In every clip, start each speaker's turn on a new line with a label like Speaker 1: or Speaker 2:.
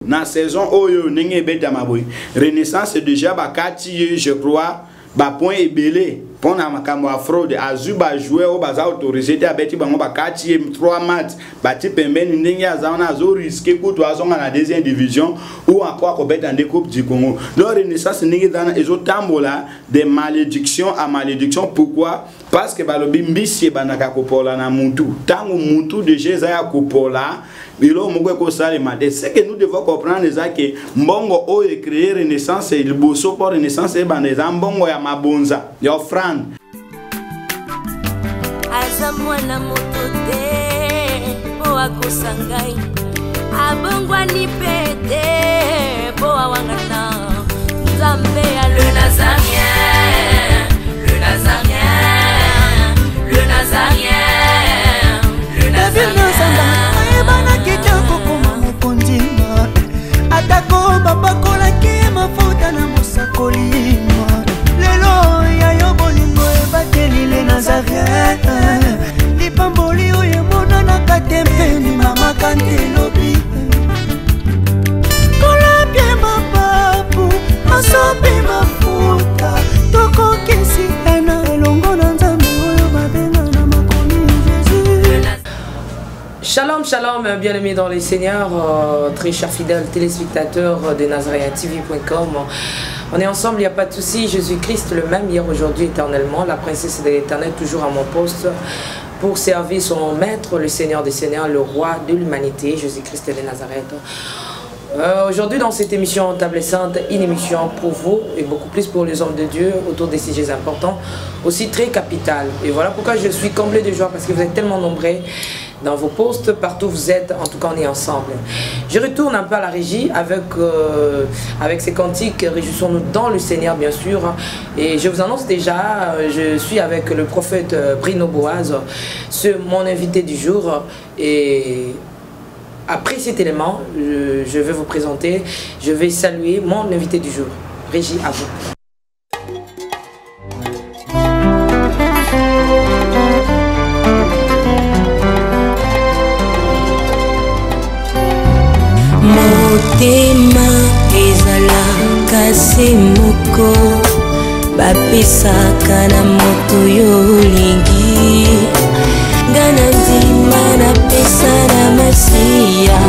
Speaker 1: na saison oyo nenge beta maboy Renaissance déjà bakati je crois ba point ebelé pour na makambo a fraude azuba jouer au baza autorisé te abeti bango bakati 3 matchs bati pembeni ndenge azana zo risquer ko to azonga na deuxième division ou encore ko beta en coupe du Congo. Donc Renaissance nenge dana ezo tambola de malédiction à malédiction. Pourquoi? Parce que balobi mbisi banaka kopola na mutu tango mutu de Jésus ya kopola bilo moko ko sale mate. Ce que nous devons comprendre c'est que mbongo o e créer Renaissance et le bosso pour Renaissance et baneza mbongo ya mabonza ya offrande.
Speaker 2: Azamwana motote po akosangai abongwa ni pete po awangata Nzambe ya le Nazarien, le Nazarien, le Nazarien, le Nazarien.
Speaker 3: Ebana kitoko koma mukondima atako babakola ke mafuta na musakolima lelo ya yobolingo ebateli le Nazarien lipamboli oyo mona na katempeni mama kantelobi kola pie mapapu masopi mafuta toko kesi ena elongo na Nzambe oyo babenga na makomi Jésus.
Speaker 4: Shalom, shalom, bien-aimés dans les Seigneurs, très chers fidèles téléspectateurs de NazarienTV.com. On est ensemble, il n'y a pas de souci. Jésus-Christ le même, hier, aujourd'hui, éternellement. La princesse de l'éternel, toujours à mon poste, pour servir son maître, le Seigneur des Seigneurs, le roi de l'humanité, Jésus-Christ de Nazareth. Aujourd'hui, dans cette émission Table Sainte, une émission pour vous et beaucoup plus pour les hommes de Dieu autour des sujets importants, aussi très capital. Et voilà pourquoi je suis comblé de joie, parce que vous êtes tellement nombreux dans vos postes, partout où vous êtes, en tout cas on est ensemble. Je retourne un peu à la régie avec ces cantiques, réjouissons-nous dans le Seigneur bien sûr. Et je vous annonce déjà, je suis avec le prophète Bruno Boaz, mon invité du jour. Et après cet élément, je vais vous présenter, je vais saluer mon invité du jour. Régie, à vous.
Speaker 2: Motema ezalaka se moko bapesaka na moto yo olingi nga na ndima napesa na masiya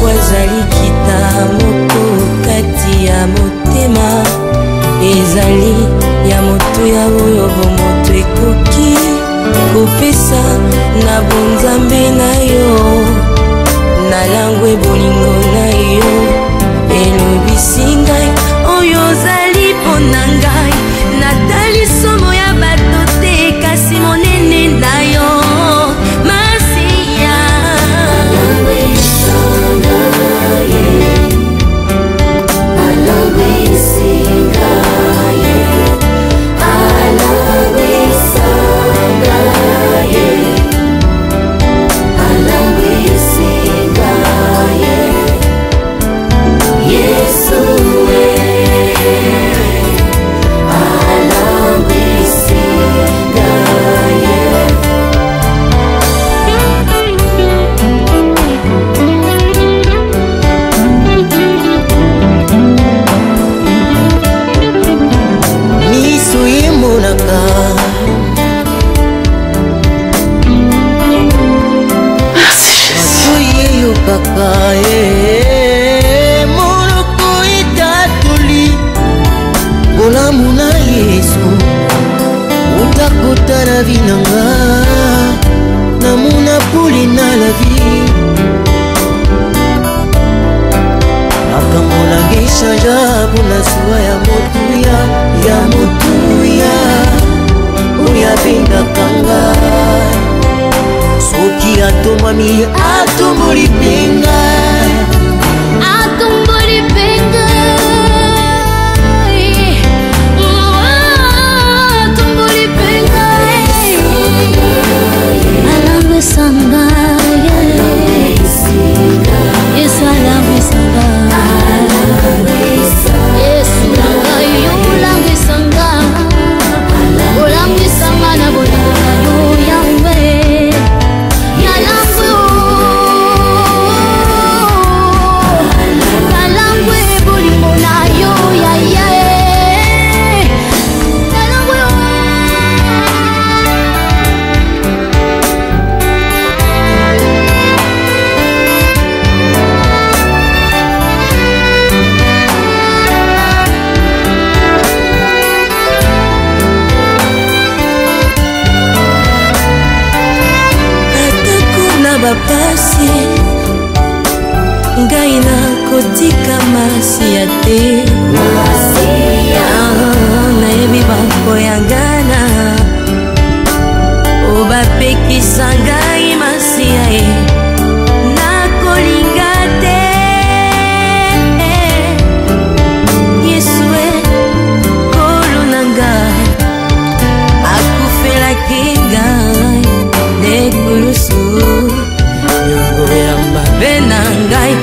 Speaker 2: wazali kita moko kati ya motema ezali ya moto ya oyo moto ekoki kopesa na bonzambe na yo na langwe bolingo na yo elobisi ngai oyo ozali mpo na ngai natali somo ya bato te kasi monene na yo masiya
Speaker 5: Yalangwe
Speaker 2: nakotika masiya te nayebi bakoyangana o bapekisa ngai masiya ye nakolinga te Yesue kolo na ngai akufelaki ngai nekulusu yongo ya mabe na ngai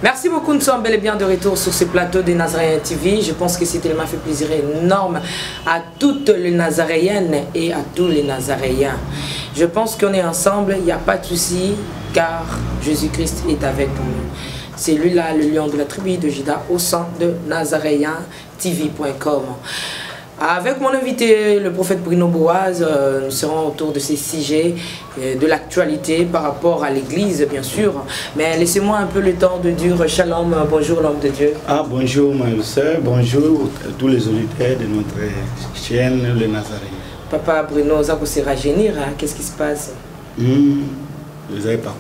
Speaker 4: Merci beaucoup, nous sommes bel et bien de retour sur ce plateau des Nazaréens TV. Je pense que c'était m'a fait plaisir énorme à toutes les Nazaréennes et à tous les Nazaréens. Je pense qu'on est ensemble, il n'y a pas de souci, car Jésus-Christ est avec nous. C'est lui-là, le lion de la tribu de Juda, au sein de NazaréenTV.com. Avec mon invité, le prophète Bruno Boaz, nous serons autour de ces sujets de l'actualité par rapport à l'église, bien sûr. Mais laissez-moi un peu le temps de dire shalom, bonjour l'homme de Dieu.
Speaker 1: Ah, bonjour ma soeur, bonjour à tous les auditeurs de notre chaîne, le Nazaréen.
Speaker 4: Papa Bruno, ça vous sera rajeunir, qu'est-ce qui se passe?
Speaker 1: Vous n'avez pas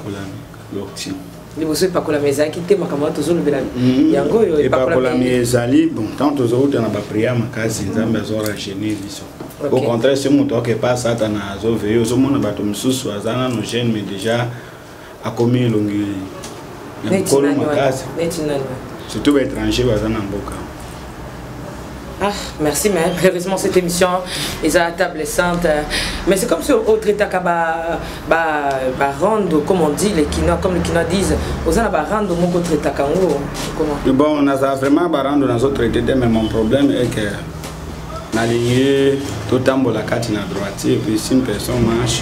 Speaker 1: l'option.
Speaker 4: Les bosses pas la maison qui était ma camarade toujours le belami. Yango
Speaker 1: et pas la maison bon tant aux autres on a pas prié ma case ils ont besoin de rajeunir au contraire c'est mon tour qui passe ça dans la zone veilleux au monde bateau msous azana nos jeunes mais déjà a commis longue na kolo ma case surtout étranger bazana mboka.
Speaker 4: Ah, merci, mais malheureusement cette émission est à la table sainte. Mais c'est comme si autre état rendre, comme on dit, les kinois, comme les kinois disent, aux gens rendre mon autre état comment?
Speaker 1: Bon, on a vraiment rendre dans autres états, mais mon problème est que l'aligné tout le temps la carte à droite et puis si une personne marche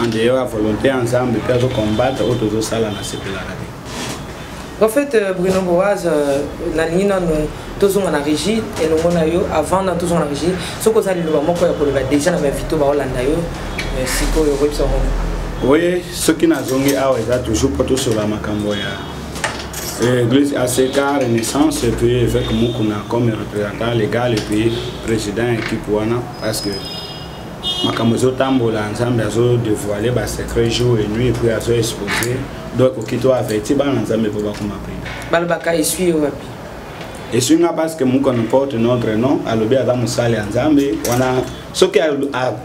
Speaker 1: en dehors à volonté ensemble, puis à combattre, autres salles à la sécularité.
Speaker 4: En fait, Bruno Boaz, tous on a régi et le monde avant tous on a régi. Ce que ça dit, déjà on avait invité au Hollande si
Speaker 1: oui, ce qui n'a pas toujours pas tout sur la Macamboya. L'église ACK Renaissance et puis avec Moukouna comme représentant légal et puis président équipe Wana parce que Macamozo Tambola ensemble a dévoilé les secrets jour et nuit et puis a exposé. Donc, qui doit avertir, ensemble pour pas
Speaker 4: Balbaka est suivi.
Speaker 1: Et si on a parce que nous porte notre nom, à l'objet de Moussali ensemble, on a ce qui a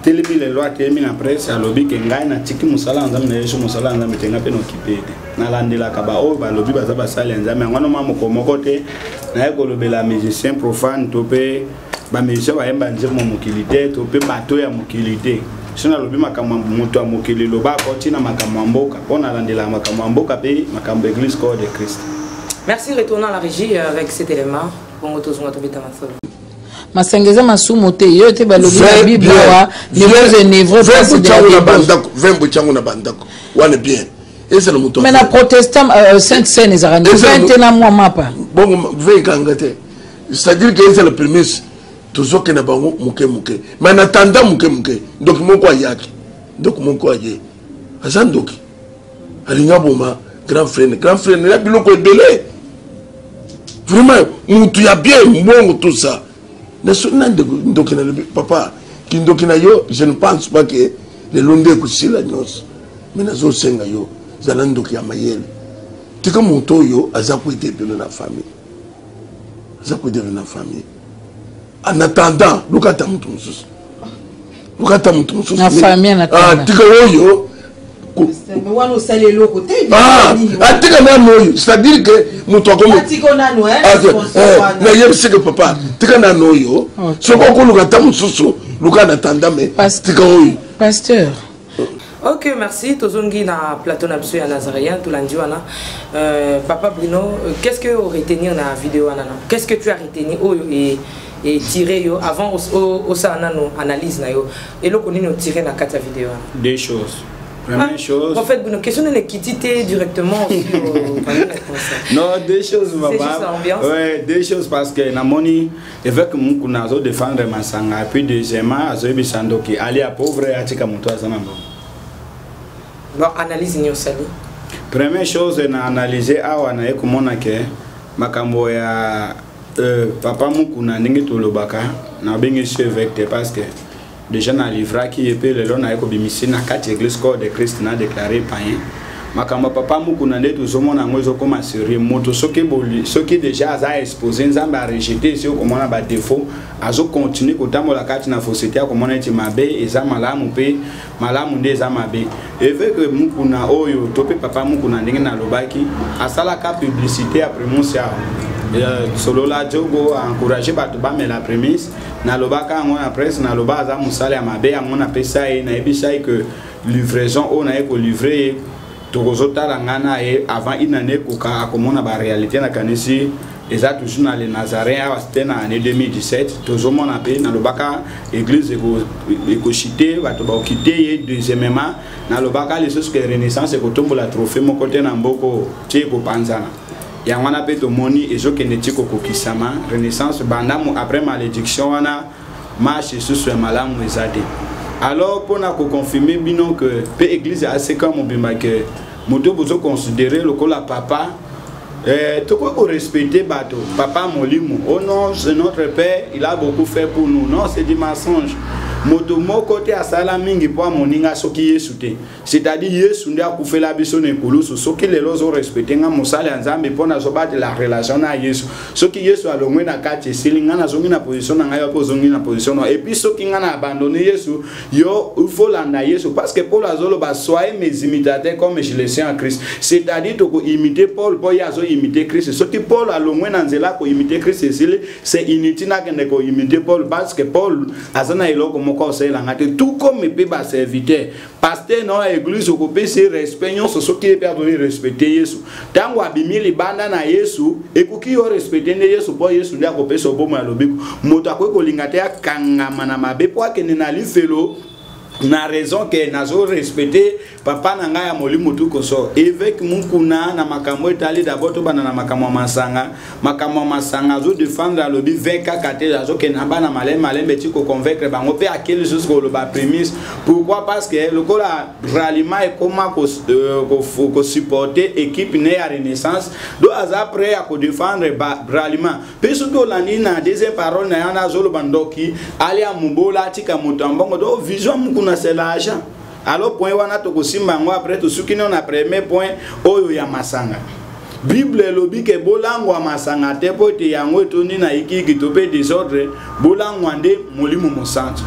Speaker 1: télébé les lois qui est mis en presse, à l'objet qui gagne, à Tiki Moussala ensemble, et Moussala ensemble, et on occupé. Dans l'année la Kabao, l'objet de Basali ensemble, on a mon côté, la musicien profane, topé, la musicien va emballer mon moquilité, topé, bateau et moquilité. Si on a l'objet de mokili, le bas continue à Makamamboka, on a l'année la Makamamboka, et Makambo Église Corps de Christ.
Speaker 4: Merci, retournons à la régie avec cet élément.
Speaker 5: masengeza masumote yo te balobi na Bible wa niveau névreux
Speaker 6: pas de 20 bochango na bandako wana bien eza na muto
Speaker 5: mais na protestant sainte seine ezara ni 20 na moi mapa
Speaker 6: bon ve kangate c'est-à-dire que c'est le premier toujours que na bango muke mais en attendant muke donc moko ayaki donc moko aye azandoki alinga boma grand frère na biloko ebele vraiment mutu ya bien mbongo tout ça na sonna ndoki na papa ki ndoki na yo je ne pense pas que le londe kusila nyos mais na zo senga yo zala ndoki ya mayele tika mutu yo azaku ite pelo na famille en attendant lukata mutu mususu
Speaker 5: na famille na
Speaker 6: tika oyo c'est-à-dire que mutu akomo na yebise que papa tika na noyo soko ko lukata mususu lukana tanda me tika oyo
Speaker 5: pasteur.
Speaker 4: Ok, merci. Tozongi na plateau n'absolu à Nazaréen, tout lundi wana. Papa Bruno, qu'est-ce que vous retenez dans la vidéo wana? Qu'est-ce que tu as retenu et tiré yo avant au ça analyse na yo et le qu'on nous tiré dans quatre vidéos?
Speaker 1: Deux choses. Première chose.
Speaker 4: En fait, Bruno, question de quitter directement sur.
Speaker 1: Non, deux choses,
Speaker 4: papa.
Speaker 1: Ouais, deux choses parce que na moni avec mon kunazo défendre Masanga puis deuxièmement azobi sandoki ali à pauvre atika muto azanambo.
Speaker 4: Bon, analyse ni osali.
Speaker 1: Première chose na analyser awa na ekomona ke makambo ya papa mukuna ndenge tolobaka na bengi chevecte parce que déjà na livra qui epé le lona ekobimisi na kati église corps de Christ na déclaré païen makambo papa mukuna nde tozomona ngozo koma sérieux moto soki déjà aza exposé nzambe a rejeté si okomona ba défaut azo continuer kotambola kati na fausseté akomona eti mabe eza malamu pe malamu nde eza mabe avec mukuna oyo tope papa mukuna ndenge na lobaki asala ka publicité après mon sia solo la jogo a encouragé bato ba mais la prémisse na lobaka ngona presse na loba aza musala ya mabe ngona pesa e na ebisa que livraison on a ko livrer tokozota la ngana et avant une année koka akomona ba réalité na kanisi eza toujours na les Nazaréens c'était na année 2017 toujours mon appel na lobaka église eko chité bato ba okité deuxièmement na lobaka les choses que renaissance ko tombola trophée mon côté na mboko tie ko panzana ya ngana pe to moni ezo keneti ko kokisama renaissance bandamu après malédiction wana marche sur malamu ezate. Alors pour na ko confirmer bino que pe église assez comme obima que moto bozo considérer le kola papa to ko respecter bato papa molimo oh non c'est notre père il a beaucoup fait pour nous non c'est du mensonge moto mo côté asala mingi po moninga soki yesu te c'est-à-dire yesu ndia kufela biso ne kulusu soki lelo zo respecter nga mosala nzambe pona zo battre la relation na yesu soki yesu alongwe na kati silinga na zongi na position na ngayo po zongi na position et puis soki nga na abandonner yesu yo il faut landa yesu parce que Paul azolo ba soyez mes imitateurs comme je le suis en Christ c'est-à-dire to ko imiter Paul po ya zo imiter Christ soki Paul alongwe na nzela ko imiter Christ c'est inutile na kende ko imiter Paul parce que Paul azana eloko tout comme mes bas serviteurs pasteur non église au copé c'est respect non ce qui est pardonné respecter Yesu tango abimi libanda na Yesu et kuki yo respecter Yesu po Yesu ndia copé so bomo ya lobiko moto akweko lingate akangama na mabe po akene na lifelo na raison que nazo respecter papa na ngai ya molimo tout koso avec mukuna na makambo etali d'abord to bana na makambo masanga zo défendre lobi 24 katé zo ke na bana malembe ti ko convaincre bango pe akeli jusqu'au ba prémisse pourquoi parce que le kola ralliement et comment ko supporter équipe né à renaissance do aza prêt à ko défendre ralliement pe so to landi na deuxième parole na yana zo lo bandoki ali amubola tika mutambongo do vision mukuna c'est l'argent. Alors point wana to ko simbango après to suki non na premier point oyo ya masanga. Bible lobi ke bolango masanga te po te yango toni na ikiki to pe désordre bolango ande molimo mosantu.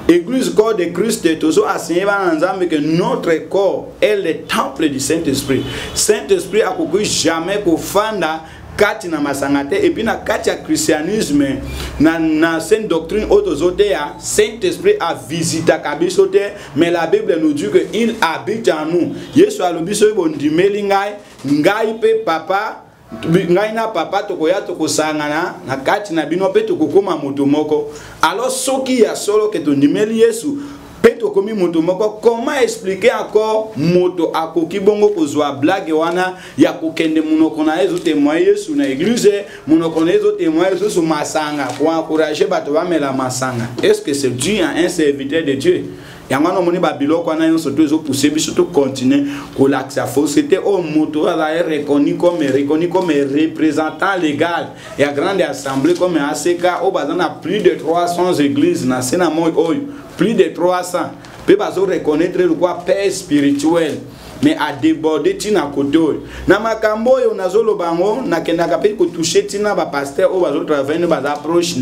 Speaker 1: Église corps de Christ tozo enseigné ba nzambe que notre corps est le temple du Saint-Esprit. Saint-Esprit akoko jamais ko fanda kati na masangate et puis na kati ya christianisme na sainte doctrine autozote ya Saint-Esprit a visité kabiso te mais la Bible nous dit que il habite en nous. Yesu alobi so bondimeli ngai pe papa ngai na papa tokoya tokosangana na kati na bino pe tokokoma moto moko. Alors soki ya solo ke tondimeli Yesu pe tokomi moto moko, comment expliquer encore moto akoki bongo kozwa blague wana ya kokende monoko na ezo témoigner Yesu na église, monoko na ezo témoigner Yesu sur masanga pour encourager bato ba mela masanga? Est-ce que c'est Dieu un serviteur de Dieu? Yangano moni babilo kwa na yon surtout ezo pousser bi surtout continuer ko l'accès faux, c'était au moto là reconnu comme représentant légal et à grande assemblée comme ACK au bazana plus de 300 églises na sena moy oyo plus de 300 peut pas reconnaître le quoi père spirituel mais à déborder tina koto na makambo yo nazolo bango na kenda ka pe ko toucher tina ba pasteur o bazo travailler ba approche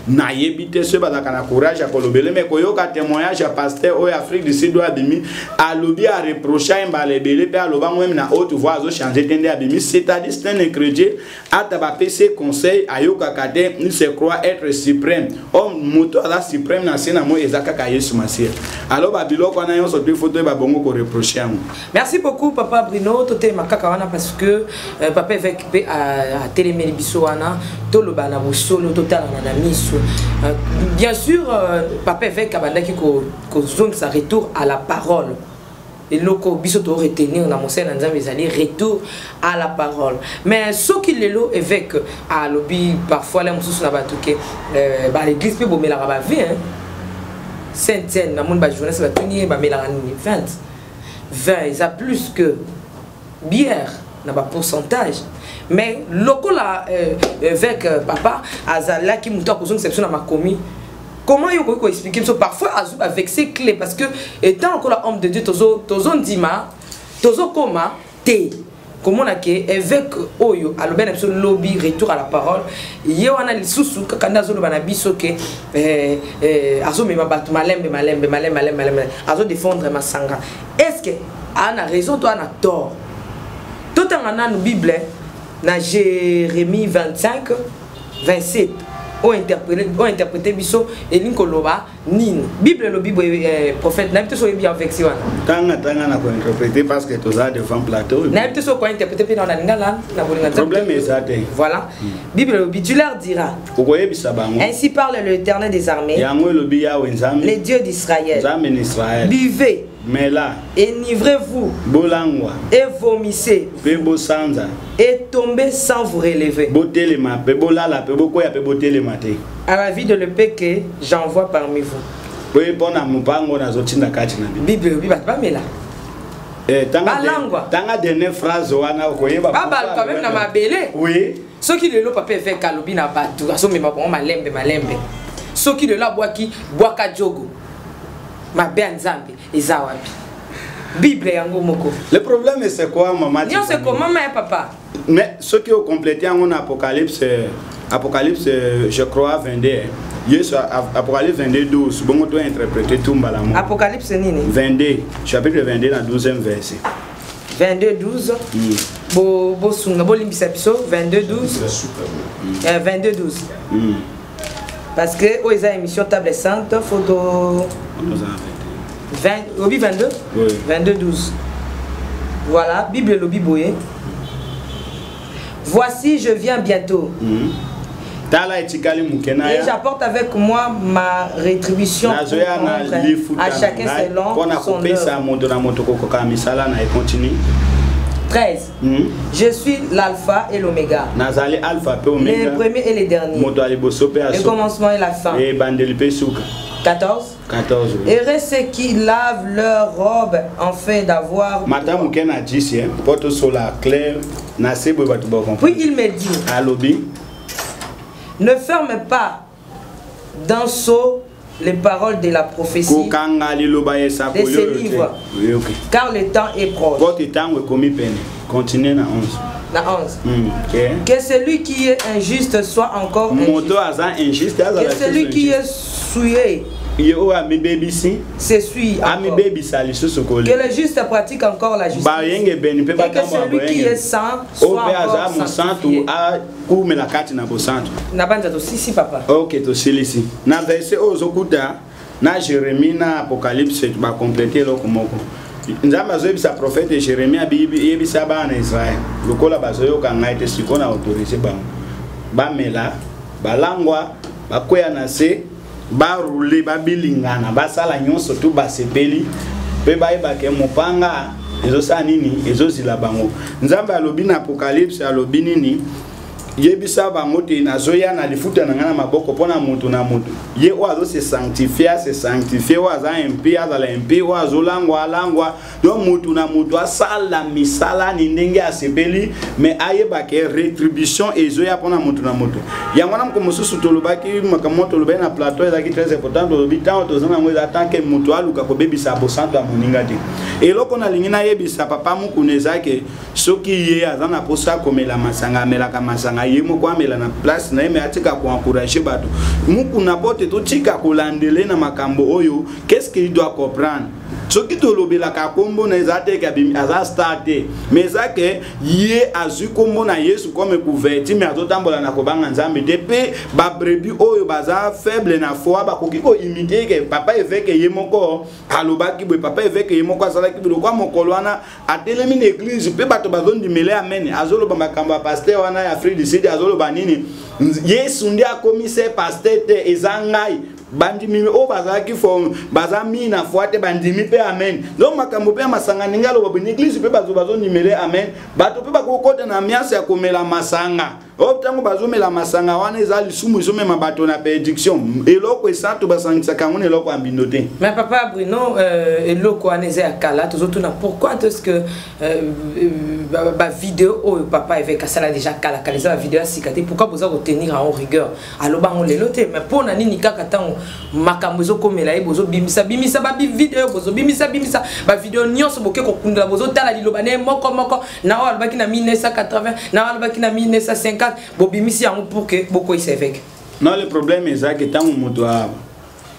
Speaker 1: na yebite se ba kana courage a kolobele mais ko yo ka témoignage à pasteur o Afrique du Sud a bimi a lobby a reprocher mbale belé pe a lobango même na haute voix zo changer tende a bimi, c'est-à-dire c'est un incrédule à taba PC conseil ayo kakate il se croit être suprême o moto ala suprême na sena mo ezaka ka Yesu Masia. Alors ba biloko na yo so deux photos ba bongo ko reprocher am.
Speaker 4: Merci beaucoup Papa Bruno, tote makakawana parce que papa avec à téléméli bisoana tolo bana bosolo total na miso. Bien sûr papa avec abandaki ko zone sa retour à la parole. Et loko biso to retenir na monseigne nzambe ezali retour à la parole. Mais ce qui lelo avec à lobby parfois les mususu na batuke ba l'église pe bomela ba vie hein. Sainte na monde ba jeunesse ba tenir ba mela 20, ils ont plus que bière, n'a pas pourcentage. Mais locola avec papa, azala qui mouta pour une exception à ma commis. Comment il faut expliquer ça? Parfois avec ses clés parce que étant encore l'homme de Dieu, tozo ndima, tozo koma te. Comment on a que avec oyo alors ben absolu lobby retour à la parole. Yé on a les sous quand azolo banabiso que azo me mabat malembe azo défendre ma sanga. Est-ce que on a raison toi on a tort? Tout en a dans Bible na Jérémie 25 27 ont interprété biso et linkoloba nin Bible le Bible prophète n'a pas bien vexé wana
Speaker 1: tanga na ko interpréter parce que tous a devant plateau
Speaker 4: n'a pas so ko interpréter pe dans la lingala na bolinga
Speaker 1: problème est ça
Speaker 4: voilà Bible le tu leur dira ainsi parle l'Éternel des armées les dieux d'Israël buvez
Speaker 1: mais là
Speaker 4: enivrez-vous
Speaker 1: bolangwa
Speaker 4: et vomissez et tombez sans vous relever à la vie de l'épée que j'envoie parmi vous. Bible pas mais là
Speaker 1: tanga dernière phrase wana koyeba
Speaker 4: baba quand même na mabele
Speaker 1: oui
Speaker 4: ceux qui le lo papa fait kalobi na batu aso me mabon malembe ceux qui le la boaki boaka jogo mabe nzambe ezawapi Bible yango moko. Le
Speaker 1: problème c'est quoi maman?
Speaker 4: Non c'est comment mais papa?
Speaker 1: Mais ce qui ont complété en Apocalypse je crois 22. Yes, Apocalypse 22 12 bon to interpréter tout mbalamo.
Speaker 4: Apocalypse nini?
Speaker 1: 22 chapitre 22 dans 12e verset.
Speaker 4: 22 12 bo sunga bo limbisa biso 22 12 22 12 parce que aux émissions table sainte photo 22 oui. 22 12 voilà Bible lobby boye voici je viens bientôt et j'apporte avec moi ma rétribution à chacun selon son œuvre. 13. Je suis l'alpha et l'oméga, le premier et le dernier, le commencement et la fin. 14. Heureux ceux qui lavent leur robe afin d'avoir. Puis il me dit, ne ferme pas dans les paroles de la prophétie de ces livres, car le temps est proche.
Speaker 1: Continuez dans 11.
Speaker 4: Que celui qui est injuste soit encore injuste. Que celui qui est souillé s'essuie encore. Que le juste pratique encore la justice. Et que celui qui est saint soit encore sanctifié. Si papa.
Speaker 1: Ok, to ici. Na verset ozokuta na Jérémie na Apocalypse tu vas compléter le komoko. nzamba zo bisa prophète Jérémie bibi yebisa ba na Israël lokola bazoyo kanga ete sikona autoriser ba mela balangwa bakoya na se ba rouler ba bilingana ba sala nyonso tu ba sepeli pe ba ke mopanga ezo sa nini ezo zila bango nzamba alobi na Apocalypse alobi nini yebisa bango te nazoya na lifuta na ngana maboko pona mutu na mutu ye oazo se sanctifier oaza impie azala impie oazo langwa donc mutu na mutu asala misala ni ndenge asepeli mais ayeba ke retribution ezoya pona mutu na mutu yango na mkomosusu tolobaki makamoto lobe na plateau ezaki très important tolobi tant tozanga ngo tant que mutu aluka ko bebisa bosanto amoninga te eloko na lingina yebisa papa mukuneza ke soki ye azana posa komela masanga amelaka masanga yemo kwa mela na place na yeme atika ko encourager bato muku na pote to tika ko landele na makambo oyo qu'est-ce qu'il doit comprendre soki to lobela ka kombo na ezate ka bimi aza starter mais ça que ye azu kombo na Yesu comme couverture mais azotambola na ko banga nzambe depuis ba brebis oyo baza faible na foi ba ko kiko imiter que papa évêque yemoko alobaki boy papa évêque yemoko azala ki bilo kwa mokolwana atelemi na église pe bato bazondi mele amen azoloba makambo pasteur wana ya Afrique du Sud azoloba nini Yesu ndi akomise pasteur te ezangai bandimi o bazaki fo bazami na foate bandimi pe amen donc makambo pe masanga ningalo ba église pe bazo nimele amen bato pe bakokota na miasa ya komela masanga o tango bazomela masanga wana ezali sumu zomema bato na bénédiction eloko esanto basangisa kango eloko ambindo te.
Speaker 4: Mais papa Bruno eloko aneze akala tozotuna pourquoi est-ce que ba vidéo o papa avec ça déjà kala kalisa la vidéo sikate pourquoi vous retenir en rigueur aloba on lelote mais pona nini kaka tango makambo zo komela e bozo bimisa ba vidéo bozo bimisa ba vidéo nyonso boke ko kundela bozo tala liloba ne moko na wa albaki na 1980 na wa albaki na 1950 bobimisi yango pour que boko iseveke.
Speaker 1: Non, le problème est que tant que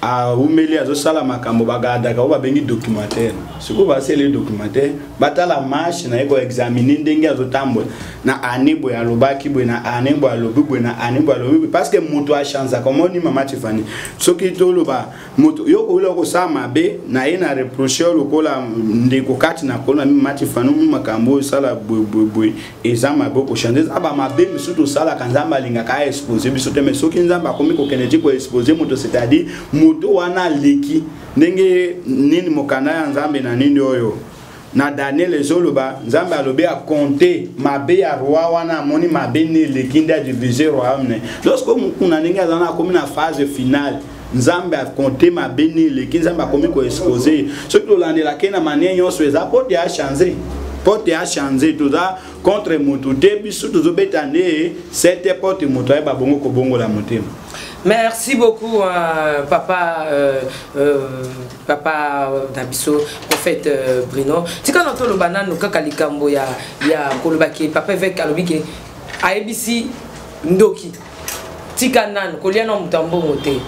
Speaker 1: a umeli azo sala makambo bagada ka ba bengi documentaire siko ba sele documentaire batala marche na eko examiner ndenge azo tambola na anebo ya lobaki bwe na anebo ya lobi na anebo ya lobi parce que moto a chance comme on dit mama Tiffany soki to loba moto yoko uloko sama be na ina reprocher lokola ndeko kati na kona mama Tiffany mu makambo sala bwe ezama boko chandes aba mabe misuto sala kanzamba linga ka exposer bisote mais soki nzamba komi ko keneti ko exposer moto c'est-à-dire moto wana leki ndenge nini mokanda ya nzambe na nini oyo na Daniel ezoloba nzambe alobe a compter mabe ya roi wana moni mabe ne leki nda diviser royaume ne lorsque mukuna ndenge azana komi na phase finale nzambe a compter mabe ne leki nzambe akomi ko exposer ce que l'andela kena manière nyonso eza porte a changer porte a changer tout ça contre moto te biso to zobetande cette porte moto ba bongo ko bongo la motema.
Speaker 4: Merci beaucoup papa papa Dabiso prophète Bruno. Tika noto lo banano kaka likambo ya kolobaki papa avec alobiki ABC ndoki. Tika nan koliana mutambo mote.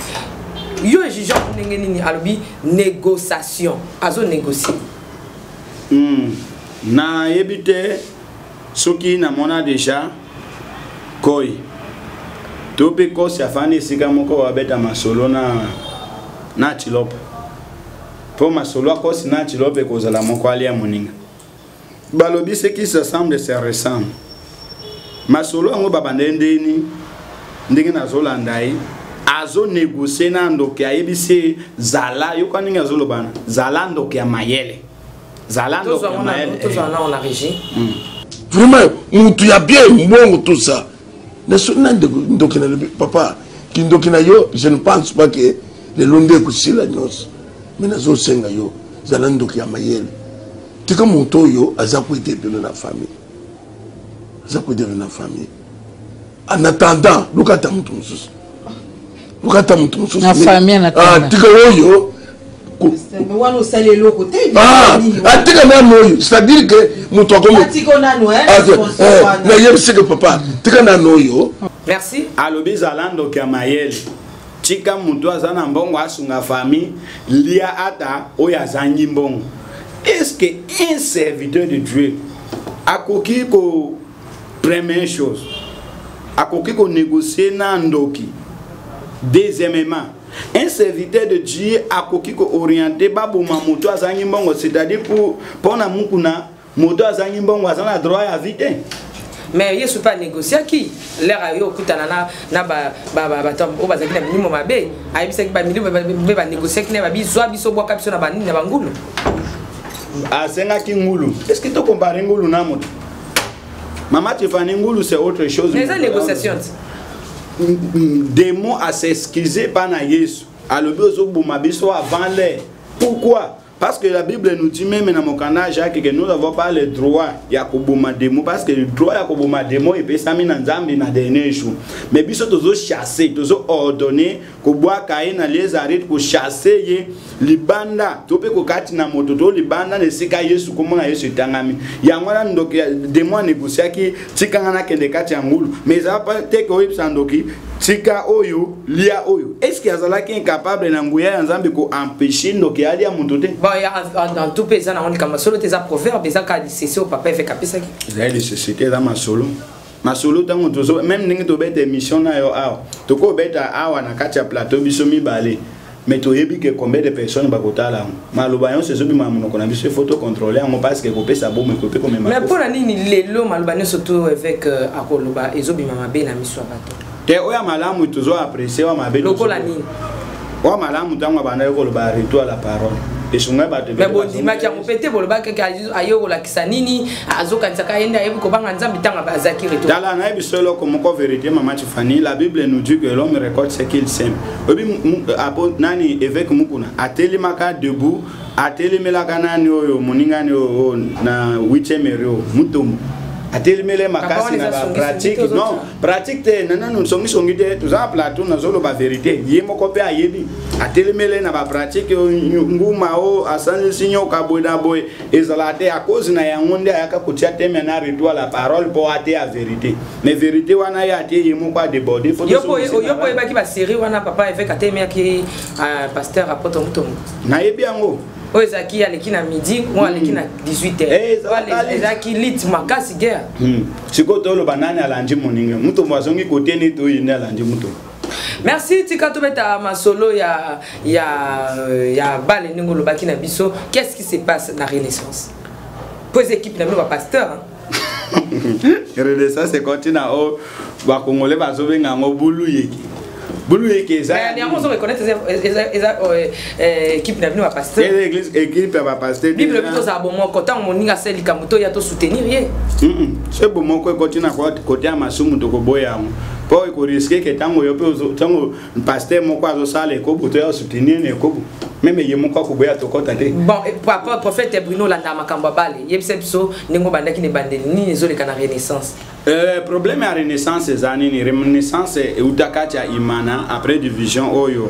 Speaker 4: Yo exigeant ndenge nini alobi négociation. Azo négocier.
Speaker 1: Na yebite soki na mona déjà koi tope kosi afani sika moko wabeta masolo na chilope po masolo kosi na chilope kozala moko alia moninga balobi ce qui se semble se ressemble masolo ngo babandendeni ndenge na zolandai azo négocier na ndoki ayebisi zala yokaninga zolobana zala ndoki ya mayele zala ndoki ya mayele
Speaker 4: tous on a régi
Speaker 6: vraiment mutu ya bien mbongo tout ça. Papa, je ne pense pas que les Londres couchent la noce. Mais nous sommes yo, Zalando qui a mayel. Tu comme mon toyo, à Zapoité de la famille. Zapoité de la famille. En attendant, nous attendons tous. Nous attendons tous.
Speaker 5: La famille en attendant.
Speaker 6: Ah, tu comme yo. C'est-à-dire que
Speaker 4: merci.
Speaker 1: Alobi zalando kia mayele. Chika mutu azana mbongo asunga famille lia ata oya zangi mbongo. Est-ce que un serviteur de Dieu a koki ko première chose a koki ko négocier na ndoki. Deuxièmement, Un serviteur de Dieu a koki ko orienté babu mamoto azangi mbongo, c'est-à-dire pour na mukuna moto azangi mbongo azana droit à vite.
Speaker 4: Mais il pas négocier qui l'air a eu kutana na ba tom o bazaki na minimum mabe ayebisa ki ba minimum ba négocier ki na ba bizwa biso boka biso na banini na bangulu
Speaker 1: asenga ki ngulu. Est-ce que tu compares ngulu na moto? Maman Tiffany ngulu c'est autre chose.
Speaker 4: Les négociations.
Speaker 1: Des mots à s'excuser par na Yesu. Alors bezo buma biso avant l'air. Pourquoi? Parce que la Bible nous dit même dans mon canal Jacques que nous n'avons pas le droit ya koboma demo parce que le droit ya koboma demo et puis ça mi na nzambi na dernier jour. Mais biso tozo chasser, tozo ordonner ko boa kaye na les arrêter ko chasser ye libanda tope ko kati na moto to libanda ne sika Yesu komo na Yesu tangami. Ya ngwana ndoki demo négocier ki tikanga na kende kati ya ngulu. Mais ça pas te ko ipsa ndoki tika oyo lia oyo. Est-ce qu'il y a zala qui incapable na nguya ya nzambi ko empêcher ndoki ali ya moto te?
Speaker 4: Dans tout pays, on a comme solo tes proverbes, des cas de ceci au papa fait caper ça.
Speaker 1: Vous avez société dans ma solo. Ma solo dans mon tozo, même n'importe où bête émission na yo awa. Toko bête awa na katia plateau bisomi balé. Mais tu yebi que combien de personnes bakota là. Malubayon c'est zobi mamuno qu'on a vu photo contrôler on parce que copé ça bon mais copé comme
Speaker 4: mais pour la nini lelo malubayon surtout avec akoloba ezobi mama be na miso bato.
Speaker 1: Te oya malamu tozo apprécier wa mabe.
Speaker 4: Lokola nini.
Speaker 1: Wa malamu tangwa bana yo koloba retour à la parole.
Speaker 4: Mais bon, dis-moi qu'il y a un pété pour le bac qui a ayo la kisanini, azoka nsaka yenda yebu ko banga nzambi tanga bazaki retour.
Speaker 1: Dans la naïve solo comme ko vérité maman Tiffany, la Bible nous dit que l'homme récolte ce qu'il sème. Obi apo nani évêque mukuna ateli maka debout, ateli melaka nani oyo moninga ni na 8e ero mutomo. Atelimele makasi na ba pratique non pratique te nana nous songi te tout ça plateau na zolo ba vérité yemo ko pe ayebi atelimele na ba pratique nguma o asanje sinyo ka boda boy ezalate à cause na ya ngonde aka kutia teme na retour la parole pour até à vérité mais vérité wana ya te yemo kwa déborder faut
Speaker 4: yopo eba ki ba série wana papa avec ateme ki pasteur apôtre mutomo
Speaker 1: na yebi yango
Speaker 4: o ezaki aleki na midi ou aleki na 18h ezaki lit makasi guerre
Speaker 1: siko to lo banane alandi moninga muto mwazongi côté ni to yine alandi muto.
Speaker 4: Merci tika to beta masolo ya bale ningo lobaki na biso. Qu'est-ce qui se passe na Renaissance? Pose équipe na mo pasteur
Speaker 1: Renaissance c'est continue au ba congolais ba zobenga ngo bulu yeki. Bulu yeki za.
Speaker 4: Mais on se reconnaît équipe na bino pasteur.
Speaker 1: L'église équipe ba pasteur.
Speaker 4: Bible plutôt ça bon mon côté moninga seli kamuto ya to soutenir ye.
Speaker 1: C'est bon mon côté na côté masumu to ko boya mo. Pour ko risquer que tango yo pe tango pasteur mo kwa zo sale ko buto ya soutenir ne ko même yemo kwa ko boya to ko tate.
Speaker 4: Bon papa prophète Bruno landa makamba bale. Yebsepso ningo bandaki ne bandeli ni ezole kana Renaissance.
Speaker 1: Problème à Renaissance ni Renaissance et utakati ya imana après division oyo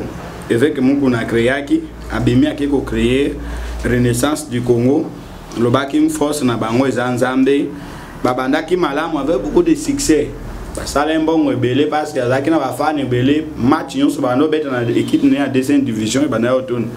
Speaker 1: avec mukuna créaki abimia ki ko créer Renaissance du Congo le bakim force na bango ezanzambe babandaki malamu avec beaucoup de succès basale mbongo ebele parce que azaki na bafane ebele match nyonso bano beta na équipe na deuxième division et bana otone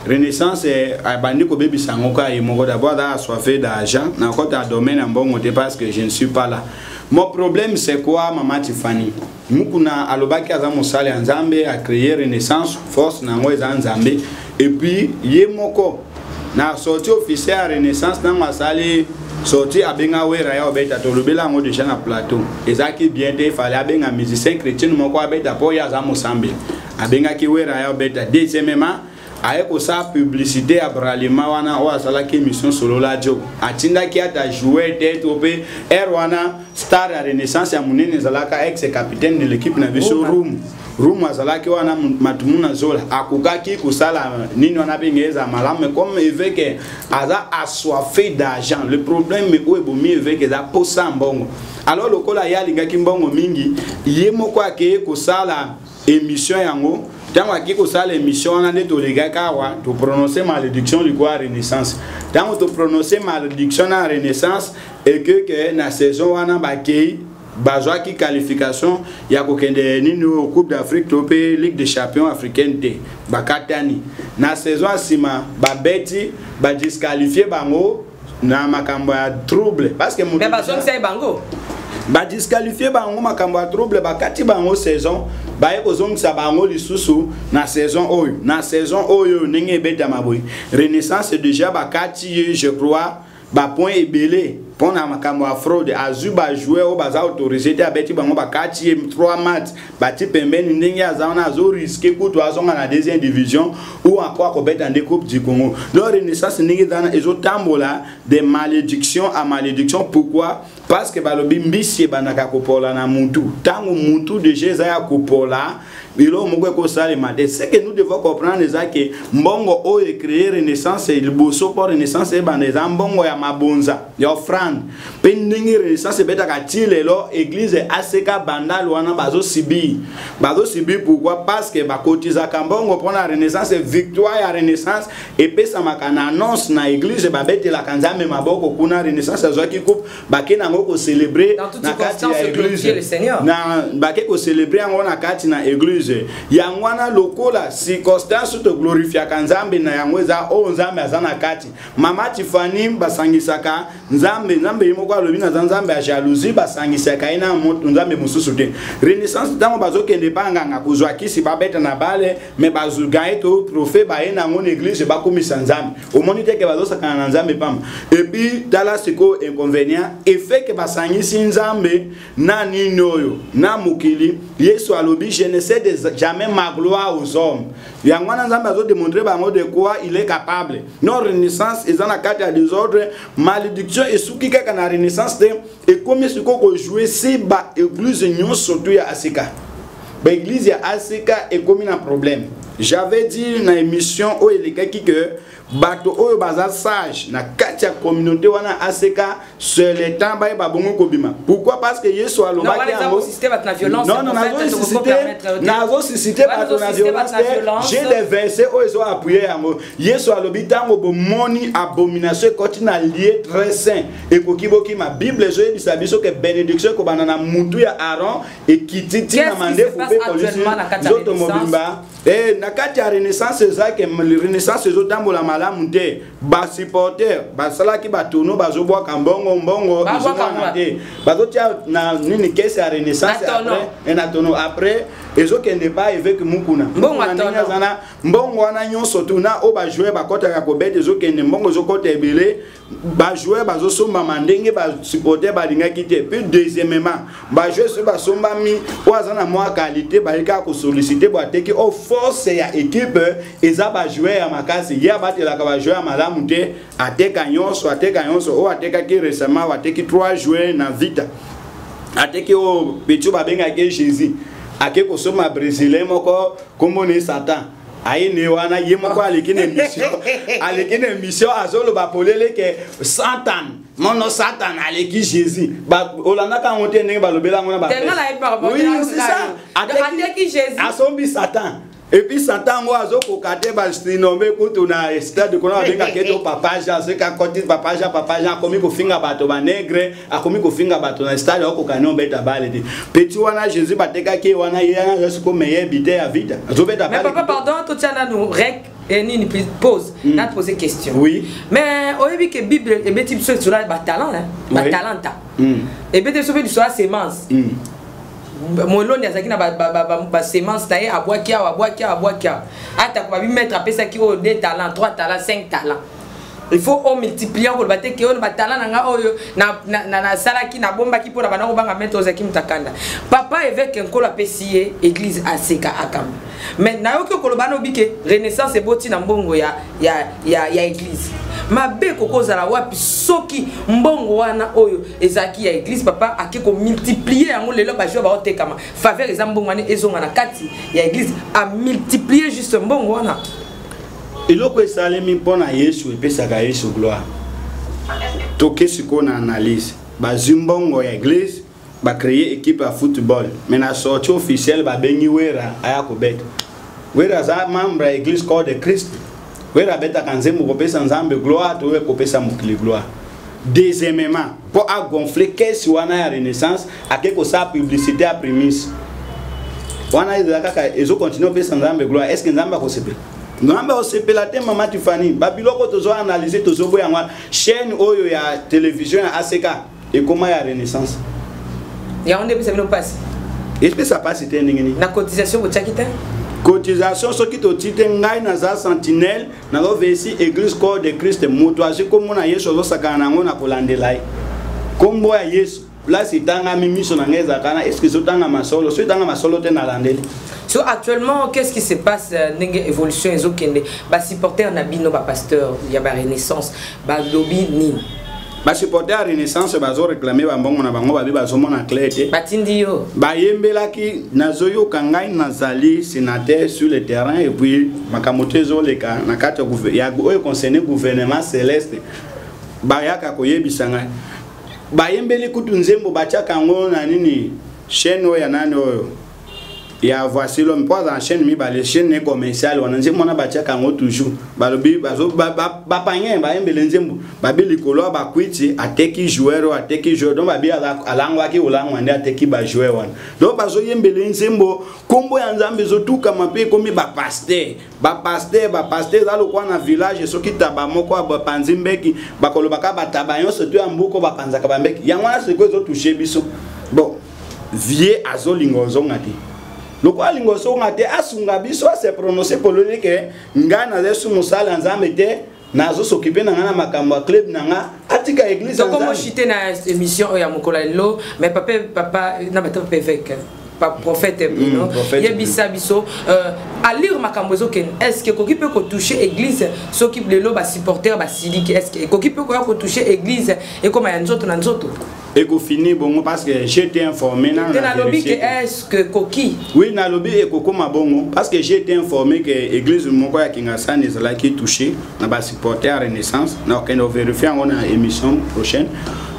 Speaker 1: Renaissance abandi ko bebi sango ka yemoko d'abord da soifé d'argent na côté domaine mbongo te parce que je ne suis pas là. Mon problème c'est quoi maman Tiffany? Mukuna alobaki aza mosale nzambe a créer Renaissance force na ngo nzambe et puis yemoko na sorti officiel à Renaissance na masale sorti abenga wera ya obeta to lobela ngo déjà na plateau ezaki bien te fallait abenga musicien chrétien moko abeta po ya za mosambe abenga ki wera ya obeta deuxièmement ayeko sa publicité à bralima wana o asala ki émission solo la jo atinda ki ata jouer tête opé erwana star à Renaissance ya munene zalaka ex capitaine de l'équipe na biso room azalaki wana matumuna zola akukaki kusala nini wana bengeza malamu comme évêque aza assoiffé d'argent. Le problème est où ebomi évêque za posa mbongo alors lokola ya lingaki mbongo mingi yemo kwa ke kusala émission yango tango ki kusala émission na ndeto legaka wa to prononcer malédiction du quoi Renaissance tango to prononcer malédiction na Renaissance et que na saison wana bakei bazwa ki qualification ya kokende nini au Coupe d'Afrique topé Ligue des Champions africaine te bakatani na saison asima babeti ba disqualifier bango na makambo ya trouble parce que
Speaker 4: mais bazong sai bango
Speaker 1: ba disqualifier bango makambo ya trouble bakati bango saison baye kozongisa bango lisusu na saison oyo ndenge ebetama boye Renaissance déjà bakati je crois ba point ebele pona makambo a fraude azu ba jouer au baza autorisé te abeti bango bakati 3 matchs bati pembeni ndenge azana azo risquer kutu azonga na deuxième division ou encore ko beta en coupe du Congo. Donc Renaissance ndenge dana ezo tambola de malédiction à malédiction. Pourquoi? Parce que balobi mbisi banaka kopola na mutu tango mutu de Jésus ya kopola bilo moko ko sale mate. Ce que nous devons comprendre c'est que mbongo o e créer Renaissance et le bosso pour Renaissance e baneza mbongo ya mabonza ya offrande pendingi Renaissance beta ka tilelo église aseka bandal wana bazo sibi pourquoi? Parce que ba kotiza kambongo pour la Renaissance victoire ya Renaissance et pesa makana annonce na église ba bete la kanzame maboko kuna Renaissance zo ki coupe ba kena ngoko célébrer na kati ya église na ba ke ko célébrer ngona kati na église yangwana lokola circonstance to glorifia kanzambe na yangweza o nzambe azana kati mama Tifani basangisaka nzambe yimoko alobi na nzambe ya jalousie basangisaka ina moto nzambe mususu te Renaissance tango bazokende banganga kuzwa kisi babeta na bale me bazugaye to prophète ba ena ngone église bakomisa nzambe omoni te ke bazosaka na nzambe pam et puis dala siko inconvénient effet que basangisi nzambe na ninoyo na mukili Yesu alobi je ne sais jamais ma gloire aux hommes yangwana nzambe azo démontrer bango de quoi il est capable. Non Renaissance ezana kati ya désordre malédiction esuki kaka na Renaissance te et comme siko ko jouer si ba église nyonso to ya asika ba église ya asika et comme un problème. J'avais dit na émission o elekaki que bato oyo baza sage na kati ya communauté wana aseka sur le temps ba bongo kobima. Pourquoi? Parce que Yesu alobaki yango nazo susciter bato na violence. J'ai des versets oyo zo appuyer yango. Yesu alobi tango bomoni abomination continue lié très saint et kokiboki ma Bible zo yebisa biso que bénédiction ko banana mutu ya Aaron et kititi na mande fube polisi zoto mobimba et na kati ya Renaissance za que Renaissance zo tambola malamu te ba supporter ba sala ki ba tono ba zo bwa kambongo mbongo te ba zo tia na nini kesi ya Renaissance après et na tono après ezo kende ba avec mukuna mbongo wana nyonso tuna o ba jouer ba kota ya kobete ezo kende mbongo zo kota ebele ba jouer ba zo somba mandenge ba supporter ba linga kite puis deuxièmement ba jouer sur ba somba mi o azana mo qualité ba eka ko solliciter ba teki o force ya équipe eza ba jouer ya makasi ya batela ka ba jouer malamu te ateka nyonso o ateka ki récemment ateki 3 joueurs na vita ateki o petit ba benga ke Jésus ake ko soma brésilien moko kombo ne Satan aine wana yemoko alekine mission azolo ba polele ke Satan mono Satan aleki Jésus ba olanda ka onte ndenge ba lobela ngona ba oui c'est ça ateki Jésus asombi Satan. Et puis Satan ngo azoko kate ba stinombe kutu na stade kona benga keto papaja seka koti papaja akomi ko finga bato ba negre akomi ko finga bato na stade oko kanon beta balete petit wana Jésus bateka ke wana yana jusqu'au meilleur bité ya vita azobeta balete. Mais papa pardon to tiana nous rek et ni pose na poser question. Oui. Mais oyebi que Bible e beti biso sur ba talent hein ba talenta. Et beti so be sur semence. Moloni azaki na ba semence taillé à bois kia ata ko bi mettre apesa ki o 2 talents 3 talents 5 talents il faut on multiplier on ba te ke on ba talent nga oyo na sala ki na bomba ki pona bana ko banga mettre ozaki mutakanda papa évêque nkolo apesié église aseka akam mais na yo ki ko lobana obike Renaissance eboti na mbongo ya église mabe kokozala wapi soki mbongo wana oyo ezaki ya église papa akiko multiplier yango lelo ba joba otekama faveur eza mbongo wana ezonga na kati ya église a multiplier juste mbongo wana eloko esalemi mpona Yesu epesaka Yesu gloire toke siko na analyse bazimbongo ya église ba créer équipe ya football mais na sortie officielle ba bengi wera aya kobeta wera za membre ya église corps de Christ wera beta kanzemu kopesa nzambe gloire to kopesa mukili gloire. Deuxièmement pour a gonfler kesi wana ya Renaissance akeko sa publicité à prémisse wana ezaka ezo continuer pesa nzambe gloire est-ce que nzambe akosepela nzambe osepela te mama Tifani babiloko tozo analyser tozo boya ngwa chaîne oyo ya télévision ya ACK et comment ya Renaissance ya onde pesa bino passe Est-ce que ça passe c'était ningini?
Speaker 4: La cotisation vous tchakite?
Speaker 1: Cotisation ce qui te tite ngai na za sentinelle na lo vesi église corps de Christ moto azi comme na Yesu zo sakana ngo na kolandelai. Kombo ya Yesu là c'est tanga mimiso na ngeza kana est-ce que so tanga masolo so tanga masolo te na landeli?
Speaker 4: So actuellement qu'est-ce qui se passe nenge évolution ezokende ba supporter na bino ba pasteur ya ba renaissance ba lobi nini?
Speaker 1: Ba supporter à Renaissance bazo réclamer ba mbongo na bango ba bi bazo mona clé.
Speaker 4: Batindi yo.
Speaker 1: Ba yembelaki nazoyo kangai nazali sénateur sur le terrain et puis makamotezo leka na kati ya oyo concerné gouvernement céleste. Ba yaka koyebisa ngai. Ba yembeli kutu nzembo bachaka ngo na nini chaîne oyo nani oyo. Ya voici l'homme pas en chaîne mi ba les chaînes commerciales on nzembo na bachaka ngo toujours. Ba lobi bazo ba panye ba yembeli nzembo. Babili kolo ba kwiti ateki joueur donc babi alangwa ki olangwa ndi ateki ba joueur wana donc bazo yembele nzembo kombo ya nzambe zotuka mape komi ba pasteur za lokwa na village soki taba moko ba panzimbeki bakolo baka bataba yonso to ya mbuko ba panzaka ba mbeki yango na seko zo toucher biso bon vie azolingo zongati lokwa lingo zongati asunga biso se prononcer polonais que ngana zesu musala nzambe te nazo s'occuper na ngana makambo club nanga atika église
Speaker 4: donc comment chiter na émission ya mokola lo mais papa na bata évêque pas prophète Bruno yebisa biso à lire makambo zoken est-ce que koki peut ko toucher église s'occupe de lo ba supporter ba siliki est-ce que koki peut ko toucher église et comme ya nzoto na nzoto
Speaker 1: et qu'on finit bon parce que j'ai été informé
Speaker 4: na lobby que est-ce que koki
Speaker 1: oui na lobby et koko mabongo parce que j'ai été informé que église moko ya Kingasani ezala qui touché na ba supporter à Renaissance na on va vérifier en une émission prochaine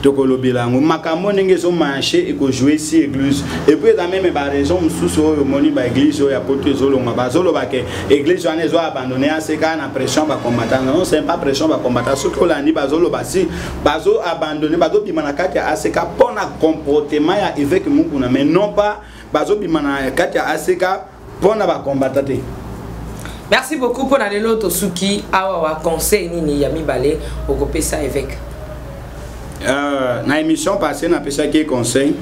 Speaker 1: donc lobby là makambo ndenge zo marché et ko jouer si église et puis dans même ba raison mususu oyo moni ba église oyo ya poto ezolonga bazolo ba ke église wana ezo abandonner à ce cas na pression ba combattant non c'est pas pression ba combattant surtout là ni bazolo basi bazo abandonner bazo bimana kati ACK pour na comportement ya évêque mukuna mais non pas bazo bimana kati ACK pour na ba combattant.
Speaker 4: Merci beaucoup pour aller l'autre suki awa conseil nini ya mibale okopesa évêque.
Speaker 1: Na émission passée na pesa ki conseil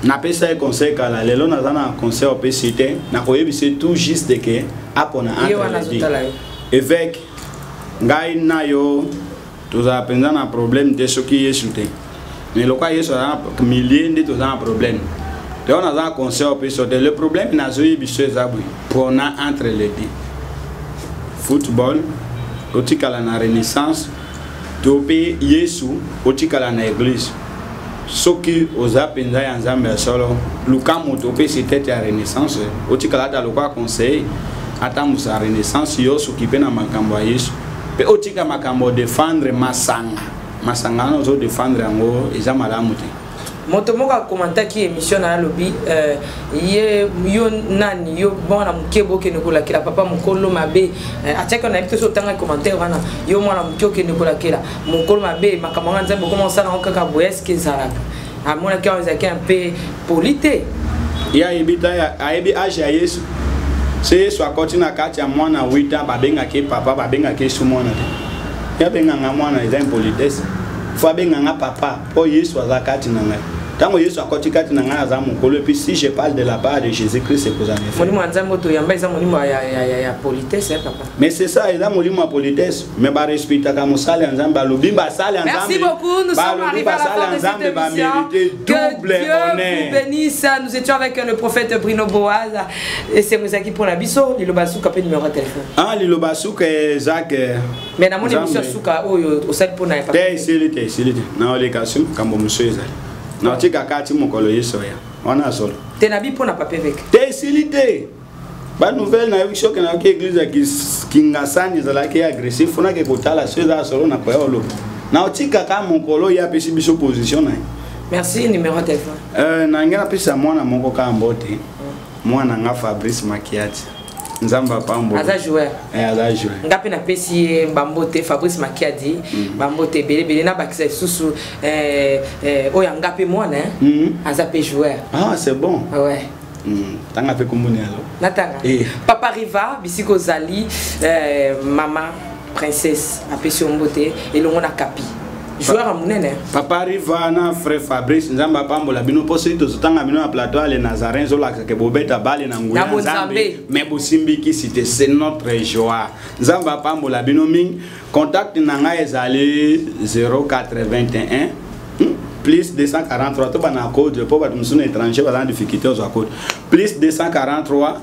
Speaker 1: na pesa conseil kala lelo na zana conseil op cité na koyebise tout juste de que apona entre évêque ngai na yo toza penza na problème de ce qui est chuté mais le quoi yeso na milliers de toza na problème de on a zana conseil op cité le problème na zo yebiso ezabui pona entre les deux football otikala na Renaissance tope Yesu otikala na église soki oza penza ya nzambe solo lukamu tope c'était ya Renaissance otikala ta lokwa conseil ata musa Renaissance yo s'occuper na makambo ya Yesu pe otika makambo défendre masanga no zo défendre yango eza malamu te
Speaker 4: moto moka commenter ki émission na lobby yo nani yo bona mukebo ke nikola kila papa mukolo mabe ataka na bito so tanga commentaire wana yo mwana mukyo ke nikola kila mukolo mabe makamanga nzambe comment ça na okaka boes ke zala amona ki on un peu polité
Speaker 1: ya ibita ya aibi age ya Yesu c'est soit continue kati ya mwana 8 ans babenga ke papa babenga ke sumona ya benga mwana eza impolitesse faut benga papa po Yesu azakati na ngai tango Yesu akoti kati na ngai aza mukolo puis si je parle de la part de Jésus-Christ c'est pour ça
Speaker 4: molimo nzambo to yamba eza molimo ya politesse papa
Speaker 1: mais c'est ça eza molimo ya politesse mais ba respecta ka musala nzambe alobi ba sala nzambe
Speaker 4: merci beaucoup nous sommes arrivés à la fin de cette émission que Dieu vous bénisse nous étions avec le prophète Bruno Boaz et c'est Mozaki pour la biso liloba suka pe numéro de téléphone
Speaker 1: liloba suka Jacques
Speaker 4: mais na mon émission suka oyo osali pour na
Speaker 1: papa silite na olekasu kambo monsieur ezali na tika kati mokolo yeso ya wana solo
Speaker 4: tenabi pour na papa avec
Speaker 1: te silite ba nouvelle na yoki shoke na yoki église ya Kingasani zala ki agressif fona ke kotala seza solo na kwa olo na otika ka mokolo ya pesi biso position na
Speaker 4: merci numéro de téléphone
Speaker 1: na ngena pesa mwana moko ka mbote mwana nga Fabrice Makiati nzamba pambo
Speaker 4: aza joueur
Speaker 1: aza joueur
Speaker 4: ngapi na pesi bambote Fabrice Makiadi bambote belebele na bakisa susu oya ngapi mwana aza pe joueur
Speaker 1: c'est bon
Speaker 4: ouais
Speaker 1: tanga pe komboni alo
Speaker 4: natanga papa Riva bisiko zali mama princesse apesi mbote elongo na kapi joueur à Mounene.
Speaker 1: Papa Rivana, frère Fabrice, Nzamba Pambola, Bino Posito, Zutanga, Bino à plateau, les Nazaréens, Zola, Kebobeta, Bali, Nangouya, Nzambe, mais Bosimbi qui cité, c'est notre joie. Nzamba Pambola, Bino Ming, contact Nanga Ezali 0421. Plus 243, tout le code, pour les personnes étrangères, dans difficulté aux codes. Plus 243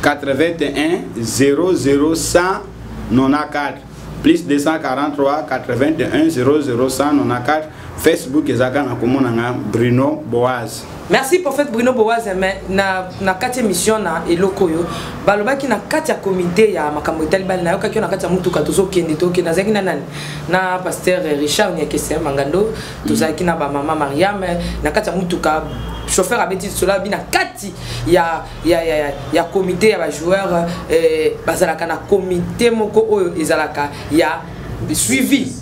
Speaker 1: 81 00 194. Plus 243 81 00 194. Facebook et Bruno Boaz.
Speaker 4: Merci prophète Bruno Boaz, mais na kati mission na elokoyo balobaki na kati ya comité ya makambo talibal na yoka kyo na kati ya mutuka tozo kende to ke nazaki na nani na pasteur Richard Nyakese Mangando tozaki na ba mama Mariam na kati ya mutuka chauffeur abeti cela bina kati ya comité ya ba joueur bazalaka na comité moko oyo ezalaka ya suivi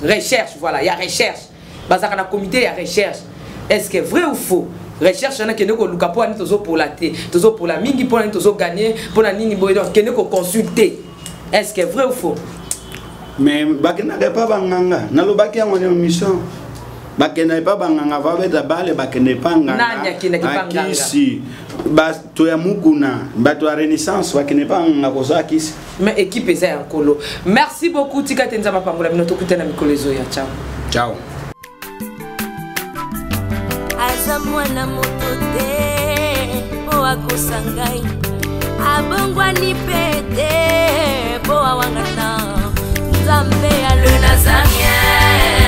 Speaker 4: recherche voilà ya recherche bazalaka na comité ya recherche. Est-ce que vrai ou faux? Recherche na kende ko luka po ani tozo pour la té tozo pour la mingi po ani tozo gagner pour na nini boy donc kende ko consulter. Est-ce que vrai ou faux?
Speaker 1: Mais bakena pas banganga na lo baki en mission bakena pas banganga va beta bale bakena pas nganga
Speaker 4: nanya kende ki banganga
Speaker 1: ici ba to ya mukuna ba to ya renaissance bakena pas nganga ko za kisi
Speaker 4: mais équipe eza en kolo. Merci beaucoup tika tenza mapambola binoto kutena mikolezo ya ciao
Speaker 1: ciao.
Speaker 2: Aza mwana moto te po akosa ngai abongwani pete po awangata Nzambe ya le Nazarien